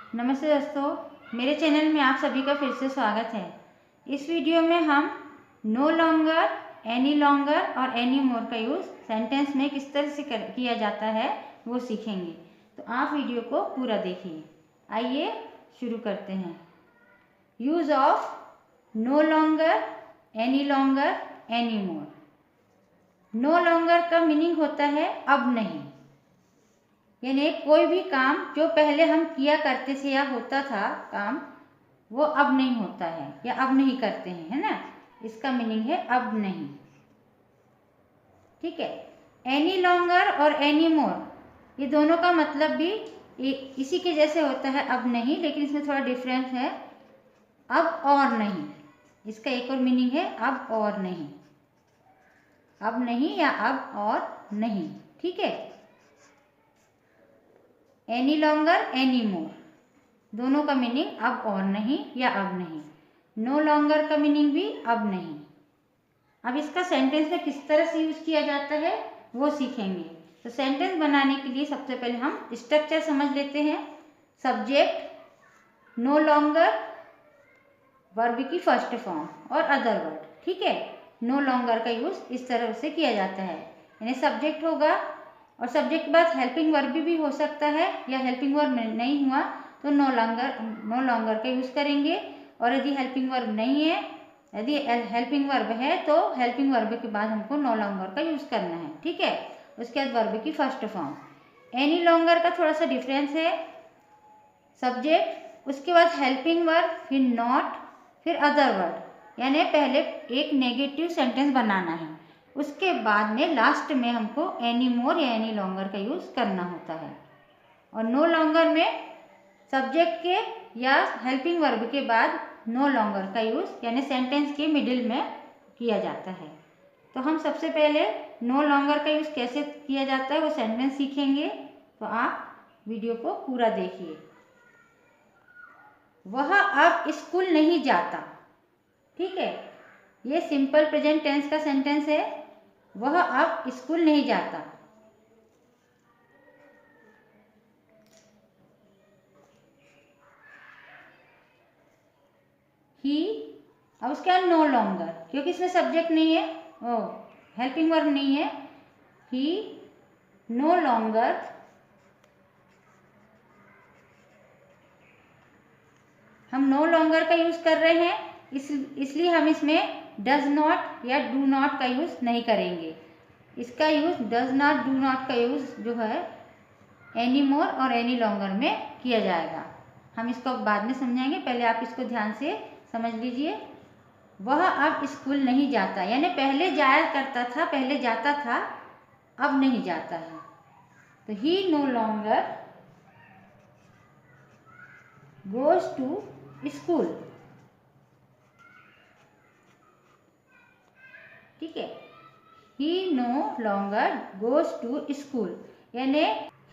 नमस्ते दोस्तों, मेरे चैनल में आप सभी का फिर से स्वागत है। इस वीडियो में हम नो लॉन्गर, एनी लॉन्गर और एनी मोर का यूज़ सेंटेंस में किस तरह से किया जाता है वो सीखेंगे। तो आप वीडियो को पूरा देखिए। आइए शुरू करते हैं। Use of no longer, any longer, any more. No longer का मीनिंग होता है अब नहीं, यानी कोई भी काम जो पहले हम किया करते थे या होता था काम, वो अब नहीं होता है या अब नहीं करते हैं, है ना। इसका मीनिंग है अब नहीं। ठीक है। एनी लॉन्गर और एनी मोर, ये दोनों का मतलब भी इसी के जैसे होता है, अब नहीं, लेकिन इसमें थोड़ा डिफरेंस है। अब और नहीं, इसका एक और मीनिंग है अब और नहीं, अब नहीं या अब और नहीं। ठीक है। एनी लॉन्गर, एनी मोर, दोनों का मीनिंग अब और नहीं या अब नहीं। नो लॉन्गर का मीनिंग भी अब नहीं। अब इसका सेंटेंस में किस तरह से यूज किया जाता है वो सीखेंगे। तो सेंटेंस बनाने के लिए सबसे पहले हम स्ट्रक्चर समझ लेते हैं। सब्जेक्ट नो लॉन्गर, वर्ब की फर्स्ट फॉर्म और अदर वर्ड। ठीक है। नो लॉन्गर का यूज इस तरह से किया जाता है, यानी सब्जेक्ट होगा और सब्जेक्ट के बाद हेल्पिंग वर्ब भी हो सकता है, या हेल्पिंग वर्ब नहीं हुआ तो नो लॉन्गर का यूज करेंगे। और यदि हेल्पिंग वर्ब नहीं है, यदि हेल्पिंग वर्ब है तो हेल्पिंग वर्ब के बाद हमको नो लॉन्गर का यूज करना है। ठीक है। उसके बाद वर्ब की फर्स्ट फॉर्म। एनी लॉन्गर का थोड़ा सा डिफरेंस है। सब्जेक्ट, उसके बाद हेल्पिंग वर्ब, फिर नॉट, फिर अदर वर्ड, यानी पहले एक नेगेटिव सेंटेंस बनाना है, उसके बाद में लास्ट में हमको एनी मोर या एनी लॉन्गर का यूज़ करना होता है। और नो लॉन्गर में सब्जेक्ट के या हेल्पिंग वर्ब के बाद नो लॉन्गर का यूज़ यानी सेंटेंस के मिडिल में किया जाता है। तो हम सबसे पहले नो लॉन्गर का यूज़ कैसे किया जाता है वो सेंटेंस सीखेंगे। तो आप वीडियो को पूरा देखिए। वह अब स्कूल नहीं जाता। ठीक है। ये सिंपल प्रेजेंट टेंस का सेंटेंस है। वह अब स्कूल नहीं जाता। ही, अब उसके बाद नो लॉन्गर, क्योंकि इसमें सब्जेक्ट नहीं है, ओ हेल्पिंग वर्ब नहीं है। ही नो लॉन्गर हम नो लॉन्गर का यूज कर रहे हैं, इसलिए हम इसमें डज नॉट या डू नॉट का यूज नहीं करेंगे। इसका use does not, do not का यूज जो है एनी मोर और एनी लॉन्गर में किया जाएगा। हम इसको बाद में समझाएंगे, पहले आप इसको ध्यान से समझ लीजिए। वह अब स्कूल नहीं जाता, यानी पहले जाया करता था, पहले जाता था, अब नहीं जाता है। तो he no longer goes to school. ठीक है। He no longer goes to school, यानी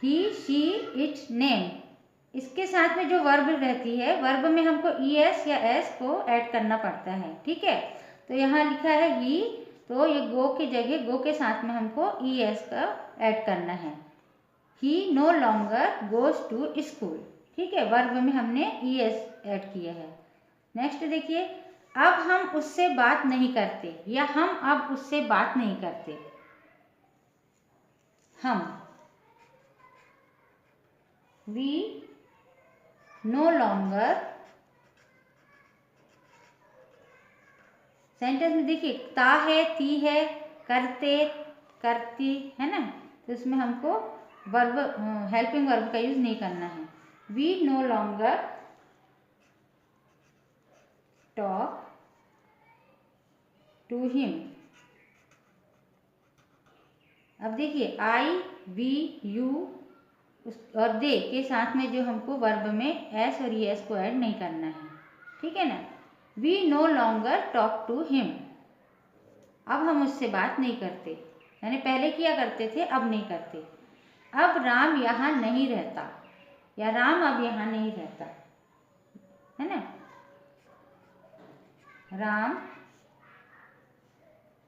ही, शी, इट, नेम, इसके साथ में जो वर्ब रहती है, वर्ब में हमको ईएस या एस को ऐड करना पड़ता है। ठीक है। तो यहाँ लिखा है ही, तो ये गो की जगह गो के साथ में हमको ईएस का ऐड करना है। He no longer goes to school. ठीक है। वर्ब में हमने ईएस ऐड किया है। नेक्स्ट देखिए, अब हम उससे बात नहीं करते, या हम अब उससे बात नहीं करते। हम, वी नो लॉन्गर, सेंटेंस में देखिए ता है, ती है, करते, करती, है ना। तो इसमें हमको वर्ब, हेल्पिंग वर्ब का यूज नहीं करना है। We no longer talk to him. अब देखिए आई, वी, यू और दे के साथ में जो हमको वर्ब में एस और ई एस को ऐड नहीं करना है। ठीक है ना। We no longer talk to him, अब हम उससे बात नहीं करते, यानी पहले किया करते थे, अब नहीं करते। अब राम यहाँ नहीं रहता, या राम अब यहाँ नहीं रहता, है ना। राम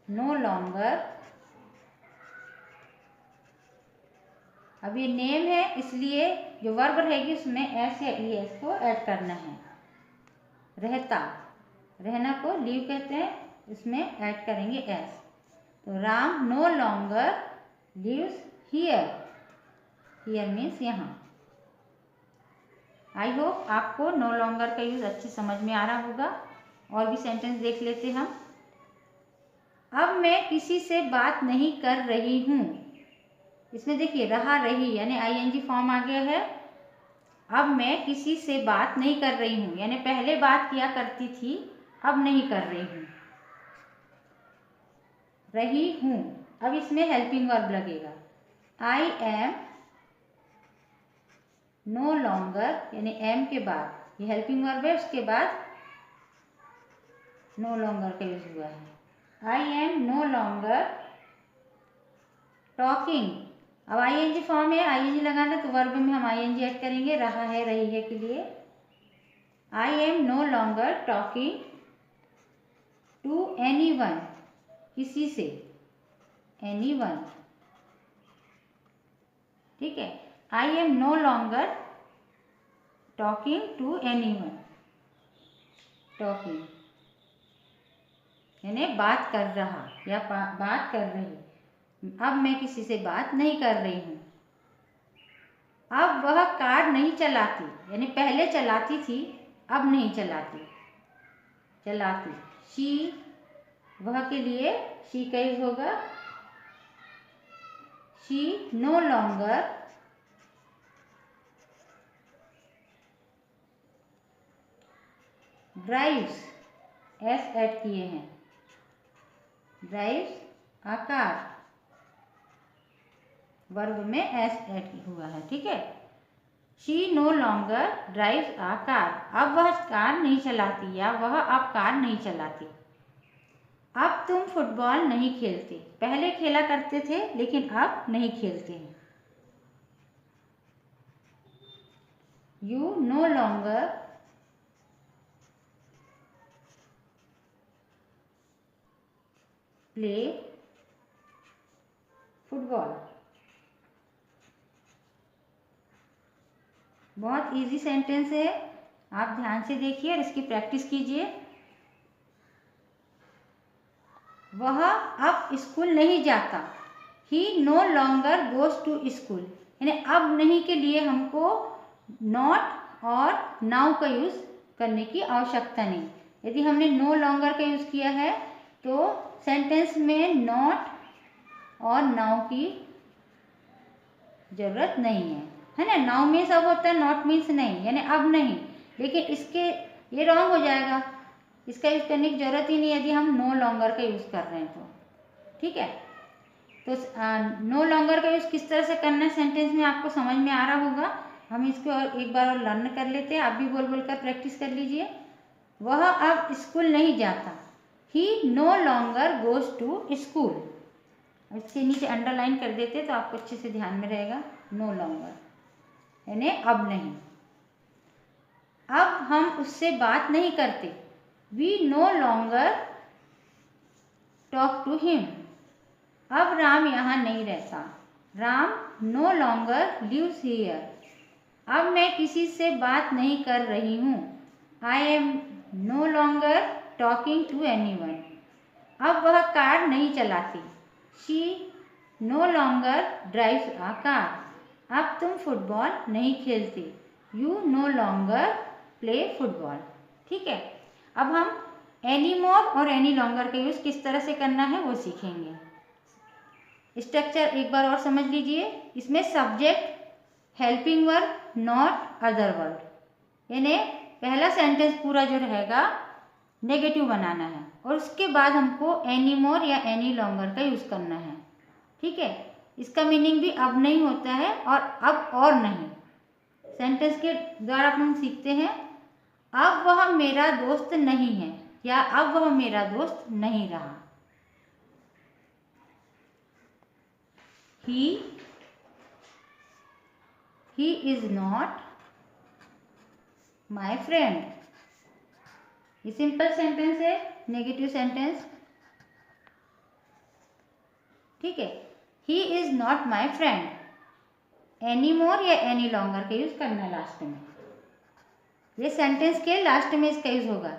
नो लॉन्गर, अब ये नेम है, इसलिए जो वर्ब रहेगी उसमें एस या ई एस को ऐड करना है। रहता, रहना को लीव कहते हैं, इसमें ऐड करेंगे एस। तो Ram no longer lives here. Here means यहाँ। आई होप आपको नो लॉन्गर का यूज अच्छी समझ में आ रहा होगा। और भी सेंटेंस देख लेते हम। अब मैं किसी से बात नहीं कर रही हूँ। इसमें देखिए रहा रही यानी आईएनजी फॉर्म आ गया है। अब मैं किसी से बात नहीं कर रही हूँ यानी पहले बात किया करती थी, अब नहीं कर रही हूँ। रही हूँ, अब इसमें हेल्पिंग वर्ब लगेगा। आई एम नो लॉन्गर यानी एम के बाद ये हेल्पिंग वर्ब है, उसके बाद नो लॉन्गर का यूज हुआ है। I am no longer talking. अब आईएनजी फॉर्म है, आईएनजी लगाना तो वर्ब में हम आईएनजी ऐड करेंगे रहा है रही है के लिए। I am no longer talking to anyone, किसी से, एनीवन। ठीक है, I am no longer talking to anyone. Talking यानी बात कर रहा या बात कर रही। अब मैं किसी से बात नहीं कर रही हूँ। अब वह कार नहीं चलाती यानी पहले चलाती थी, अब नहीं चलाती। चलाती, शी, वह के लिए शी का यूज होगा। She no longer drives, S add किए हैं, ड्राइव्स अ कार, वर्ब में एस ऐड हुआ है। ठीक है, she no longer drives a car. अब वह कार नहीं चलाती या वह अब कार नहीं चलाती। अब तुम फुटबॉल नहीं खेलते, पहले खेला करते थे लेकिन अब नहीं खेलते हैं। You no longer play football. बहुत इजी सेंटेंस है, आप ध्यान से देखिए और इसकी प्रैक्टिस कीजिए। वह अब स्कूल नहीं जाता। He no longer goes to school यानी अब नहीं के लिए हमको नॉट और नाउ का यूज करने की आवश्यकता नहीं। यदि हमने नो लॉन्गर का यूज किया है तो सेंटेंस में नॉट और नाउ की जरूरत नहीं है ना। नाउ मीन्स अब होता है, नॉट मीन्स नहीं, यानी अब नहीं। लेकिन इसके ये रॉन्ग हो जाएगा, इसका यूज करने की जरूरत ही नहीं यदि हम नो लॉन्गर का यूज कर रहे हैं तो। ठीक है, तो नो लॉन्गर का यूज किस तरह से करना है सेंटेंस में आपको समझ में आ रहा होगा। हम इसको और एक बार और लर्न कर लेते हैं, आप भी बोल बोल कर प्रैक्टिस कर लीजिए। वह अब स्कूल नहीं जाता। He no longer goes to school. इसके नीचे अंडरलाइन कर देते तो आपको अच्छे से ध्यान में रहेगा। नो लॉन्गर यानी अब नहीं। अब हम उससे बात नहीं करते। We no longer talk to him. अब राम यहाँ नहीं रहता। Ram no longer lives here. अब मैं किसी से बात नहीं कर रही हूँ। I am no longer talking to anyone. अब वह कार नहीं चलाती। She no longer drives a car. अब तुम फुटबॉल नहीं खेलते। You no longer play football. ठीक है, अब हम एनी मोर और एनी लॉन्गर का यूज किस तरह से करना है वो सीखेंगे। स्ट्रक्चर एक बार और समझ लीजिए। इसमें subject, helping verb, not, other word, यानी पहला सेंटेंस पूरा जो रहेगा नेगेटिव बनाना है और उसके बाद हमको एनी मोर या एनी लॉन्गर का यूज करना है। ठीक है, इसका मीनिंग भी अब नहीं होता है और अब और नहीं। सेंटेंस के द्वारा हम सीखते हैं अब वह मेरा दोस्त नहीं है या अब वह मेरा दोस्त नहीं रहा। he is not my friend। ये सिंपल सेंटेंस है, नेगेटिव सेंटेंस। ठीक है, he is not my friend। Any more या एनी लॉन्गर का यूज़ करना लास्ट में। ये सेंटेंस के लास्ट में इसका यूज़ होगा,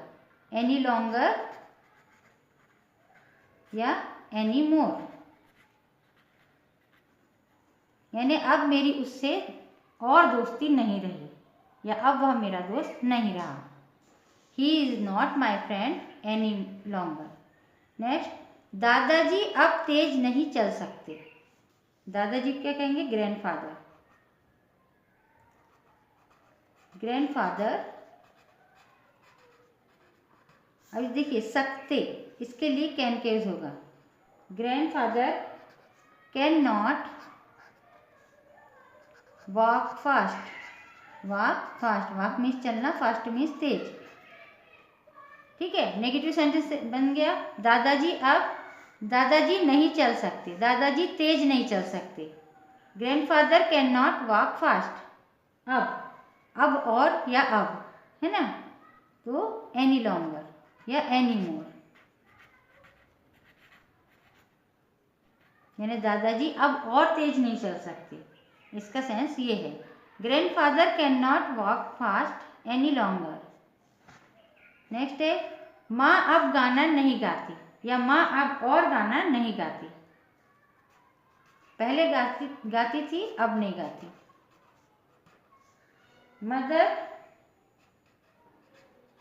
एनी लॉन्गर या एनी मोर, यानी अब मेरी उससे और दोस्ती नहीं रही या अब वह मेरा दोस्त नहीं रहा। ही is not my friend any longer. Next, दादाजी अब तेज नहीं चल सकते। दादाजी क्या कहेंगे? ग्रैंडफादर। ग्रैंडफादर, अब देखिए सकते, इसके लिए कैन का यूज होगा। Grandfather can not walk fast. Walk fast, walk means चलना, फास्ट मीन्स तेज। ठीक है, नेगेटिव सेंटेंस बन गया। दादाजी नहीं चल सकते, दादाजी तेज नहीं चल सकते। Grandfather can not walk fast. अब और या अब, है ना, तो एनी लॉन्गर या एनी मोर, यानी दादाजी अब और तेज नहीं चल सकते। इसका सेंस ये है। Grandfather can not walk fast any longer. Next है, माँ अब गाना नहीं गाती या माँ अब और गाना नहीं गाती। पहले गाती थी, अब नहीं गाती। Mother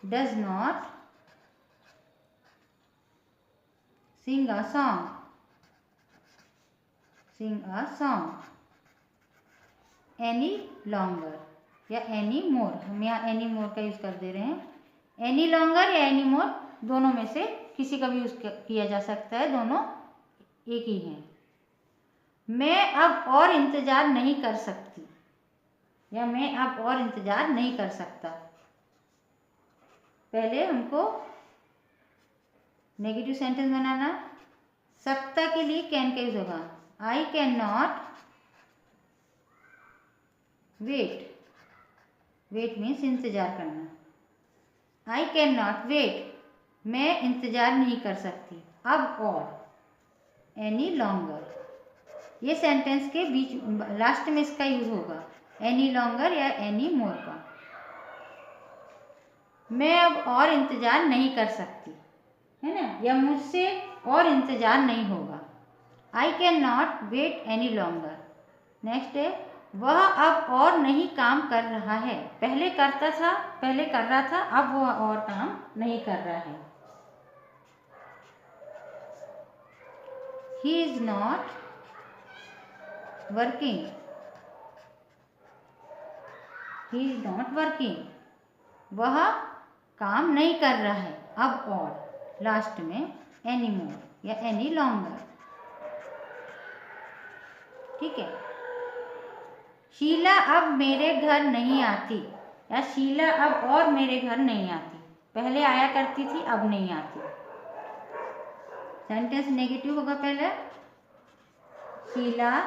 does not sing a song any longer या एनी मोर। हम यहाँ एनी मोर का यूज कर दे रहे हैं। एनी लॉन्गर या एनी मोर, दोनों में से किसी का भी यूज किया जा सकता है, दोनों एक ही हैं। मैं अब और इंतजार नहीं कर सकती या मैं अब और इंतजार नहीं कर सकता। पहले हमको नेगेटिव सेंटेंस बनाना। सकता के लिए कैन का यूज होगा। I can not wait. Wait means इंतजार करना। आई कैन नॉट वेट, मैं इंतजार नहीं कर सकती। अब और एनी लॉन्गर, ये सेंटेंस के बीच लास्ट में इसका यूज होगा, एनी लॉन्गर या एनी मोर का। मैं अब और इंतजार नहीं कर सकती, है ना, या मुझसे और इंतजार नहीं होगा। I can not wait any longer. Next है, वह अब और नहीं काम कर रहा है। पहले कर रहा था, अब वह और काम नहीं कर रहा है। He is not working. He is not working, वह काम नहीं कर रहा है। अब और लास्ट में एनी मोर या एनी लॉन्गर। ठीक है, शीला अब मेरे घर नहीं आती या शीला अब और मेरे घर नहीं आती। पहले आया करती थी, अब नहीं आती। सेंटेंस नेगेटिव होगा पहले। Sheela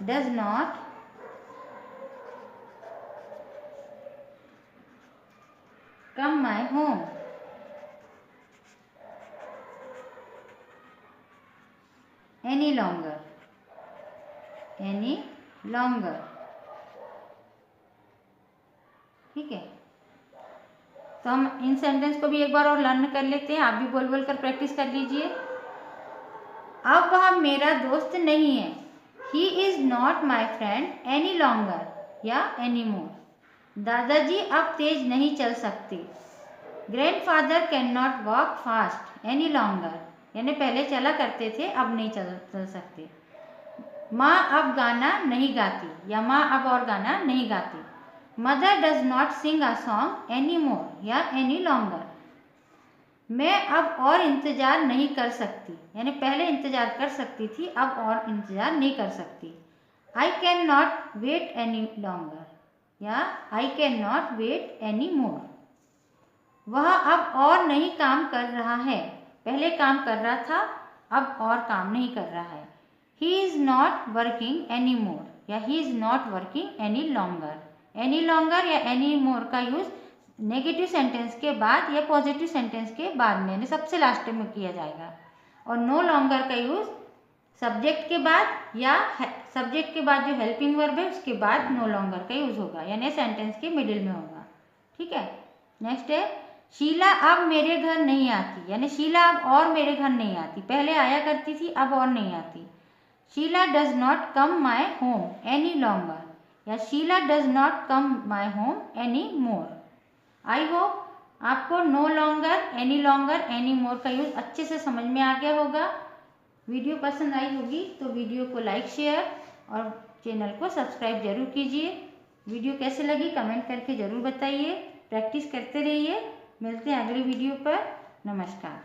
does not come my home. Any longer, any longer. ठीक है, तो हम इन सेंटेंस को भी एक बार और लर्न कर लेते हैं। आप भी बोल बोल कर प्रैक्टिस कर लीजिए। अब वह मेरा दोस्त नहीं है। He is not my friend any longer या एनी मोर। दादाजी अब तेज नहीं चल सकते। Grandfather can not walk fast any longer, यानी पहले चला करते थे, अब नहीं चल सकते। माँ अब गाना नहीं गाती या माँ अब और गाना नहीं गाती। Mother does not sing a song any more या एनी लॉन्गर। मैं अब और इंतज़ार नहीं कर सकती, यानी पहले इंतज़ार कर सकती थी, अब और इंतज़ार नहीं कर सकती। I can not wait any longer या I can not wait any more. वह अब और नहीं काम कर रहा है। पहले काम कर रहा था, अब और काम नहीं कर रहा है। He is not working any more या he is not working any longer. Any longer या एनी मोर का यूज़ नेगेटिव सेंटेंस के बाद या पॉजिटिव सेंटेंस के बाद में, यानी सबसे लास्ट में किया जाएगा। और नो लॉन्गर का यूज़ सब्जेक्ट के बाद या सब्जेक्ट के बाद जो हेल्पिंग वर्ब है उसके बाद नो लॉन्गर का यूज होगा, यानी सेंटेंस के मिडिल में होगा। ठीक है, नेक्स्ट है शीला अब मेरे घर नहीं आती, यानी शीला अब और मेरे घर नहीं आती, पहले आया करती थी अब और नहीं आती। Sheela does not come my home any longer, या Sheela does not come my home any more. I hope आपको no longer, any longer, any more का यूज अच्छे से समझ में आ गया होगा। वीडियो पसंद आई होगी तो वीडियो को लाइक, शेयर और चैनल को सब्सक्राइब जरूर कीजिए। वीडियो कैसे लगी कमेंट करके ज़रूर बताइए। प्रैक्टिस करते रहिए। मिलते हैं अगली वीडियो पर। नमस्कार।